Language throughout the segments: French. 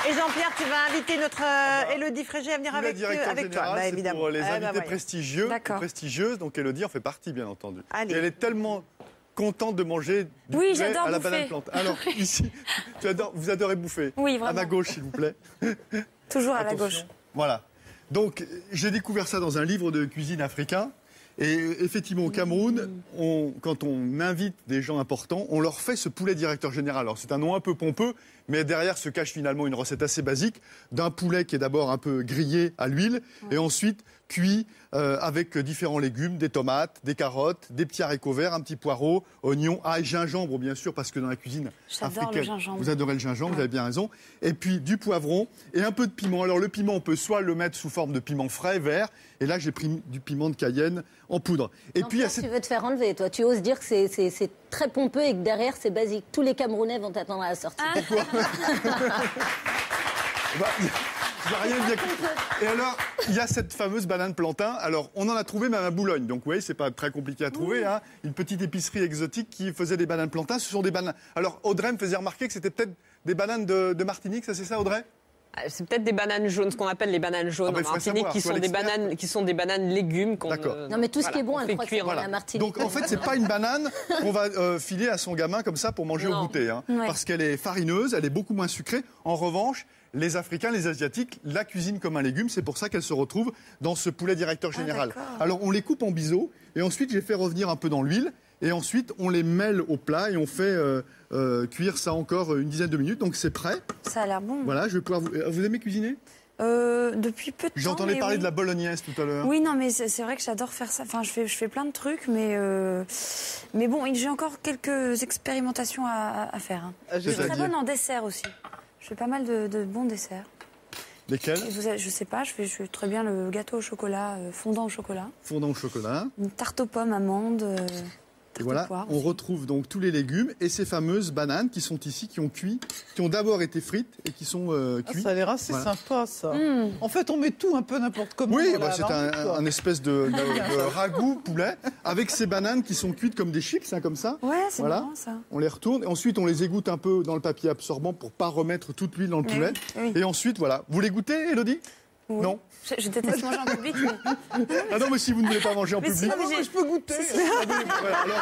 Et Jean-Pierre, tu vas inviter notre Élodie Frégé à venir avec toi. Bah, évidemment. Pour les invités prestigieux, prestigieuses. Donc Élodie en fait partie, bien entendu. Allez. Et elle est tellement contente de manger du poulet à la banane plantain. Alors ici, vous adorez bouffer. Oui, vraiment. À ma gauche, s'il vous plaît. Toujours à la gauche. Voilà. Donc j'ai découvert ça dans un livre de cuisine africain. Et effectivement, au Cameroun, quand on invite des gens importants, on leur fait ce poulet directeur général. Alors c'est un nom un peu pompeux, mais derrière se cache finalement une recette assez basique d'un poulet qui est d'abord un peu grillé à l'huile et ensuite cuit avec différents légumes, des tomates, des carottes, des petits haricots verts, un petit poireau, oignons, ail, gingembre bien sûr, parce que dans la cuisine africaine, vous adorez le gingembre, vous avez bien raison. Et puis du poivron et un peu de piment. Alors le piment, on peut soit le mettre sous forme de piment frais, vert, et là j'ai pris du piment de Cayenne en poudre. Et puis tu veux te faire enlever, toi. Tu oses dire que c'est très pompeux et que derrière c'est basique. Tous les Camerounais vont t'attendre à la sortie. Pourquoi j'ai rien bien compris. Et alors, il y a cette fameuse banane plantain. Alors, on en a trouvé même à Boulogne. Donc, vous voyez, c'est pas très compliqué à trouver. Hein. Une petite épicerie exotique qui faisait des bananes plantain. Ce sont des bananes. Alors, Audrey me faisait remarquer que c'était peut-être des bananes de Martinique. Ça, c'est ça, Audrey? C'est peut-être des bananes jaunes, ce qu'on appelle les bananes jaunes en Martinique, qui sont des bananes légumes. Non, mais tout ce qui est bon, elle croit que c'est bon la Martinique. Donc, en fait, c'est pas une banane qu'on va filer à son gamin comme ça pour manger au goûter. Hein, parce qu'elle est farineuse, elle est beaucoup moins sucrée. En revanche, les Africains, les Asiatiques, la cuisinent comme un légume. C'est pour ça qu'elle se retrouve dans ce poulet directeur général. Alors, on les coupe en biseaux. Et ensuite, j'ai fait revenir un peu dans l'huile. Et ensuite, on les mêle au plat et on fait cuire ça encore une dizaine de minutes. Donc, c'est prêt. Ça a l'air bon. Voilà, je vais pouvoir vous aimez cuisiner? Depuis peu de temps. J'entendais parler de la bolognaise tout à l'heure. Oui, non, mais c'est vrai que j'adore faire ça. Enfin, je fais plein de trucs, mais bon, j'ai encore quelques expérimentations à faire. Hein. Je suis très bonne en dessert aussi. Je fais pas mal de bons desserts. Lesquels? Je sais pas, je fais très bien le gâteau au chocolat, fondant au chocolat. Fondant au chocolat. Une tarte aux pommes, amandes. Et voilà, on retrouve donc tous les légumes et ces fameuses bananes qui sont ici, qui ont cuit, qui ont d'abord été frites et qui sont cuites. Ça a l'air assez sympa, ça. En fait, on met tout un peu n'importe comment. Oui, c'est un espèce de ragoût poulet avec ces bananes qui sont cuites comme des chips, hein, comme ça. Ouais, c'est marrant, ça. On les retourne et ensuite on les égoutte un peu dans le papier absorbant pour pas remettre toute l'huile dans le poulet. Oui. Et ensuite, voilà. Vous les goûtez, Élodie? Oui. Non. Je déteste manger en public. Mais... Ah non, mais si vous ne voulez pas manger en public. Si, mais je peux goûter. Voilà, alors...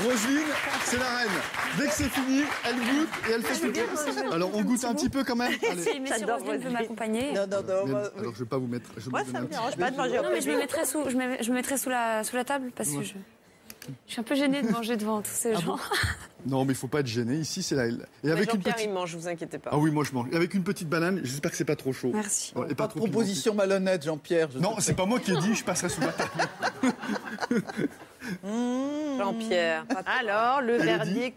Roselyne, c'est la reine. Dès que c'est fini, elle goûte et elle fait tout. Alors on goûte un petit peu quand même. Si, mais si Roselyne veut m'accompagner. Non. Alors je ne vais pas vous mettre. Moi, ça me dérange pas de manger. Non, mais je me mettrais sous la table parce que je suis un peu gênée de manger devant tous ces gens. Non, mais il ne faut pas être gêné. Ici, c'est la. Et avec Jean-Pierre, il mange, vous inquiétez pas. Ah oui, moi je mange. Et avec une petite banane, j'espère que c'est pas trop chaud. Merci. Et pas de proposition malhonnête, Jean-Pierre. Non, c'est pas moi qui ai dit, je passerai sous la table. Jean-Pierre. Alors, le verdict.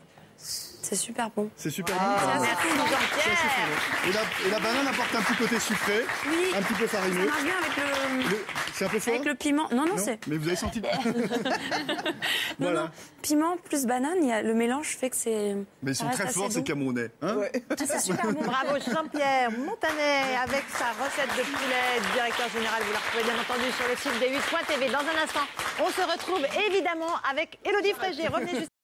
C'est super bon. C'est super bon. Merci Jean-Pierre. Et la banane apporte un petit côté sucré, un petit peu farineux. Ça marche bien avec C'est un peu fort. avec le piment. Non, c'est. Mais vous avez senti. Voilà. Non, piment plus banane, le mélange fait que c'est. Mais ils sont très forts, ces Camerounais. Hein c'est super bon. Bravo Jean-Pierre Montanet avec sa recette de poulet directeur général. Vous la retrouvez bien entendu sur le site d8.tv. Dans un instant, on se retrouve évidemment avec Élodie Frégé. Revenez juste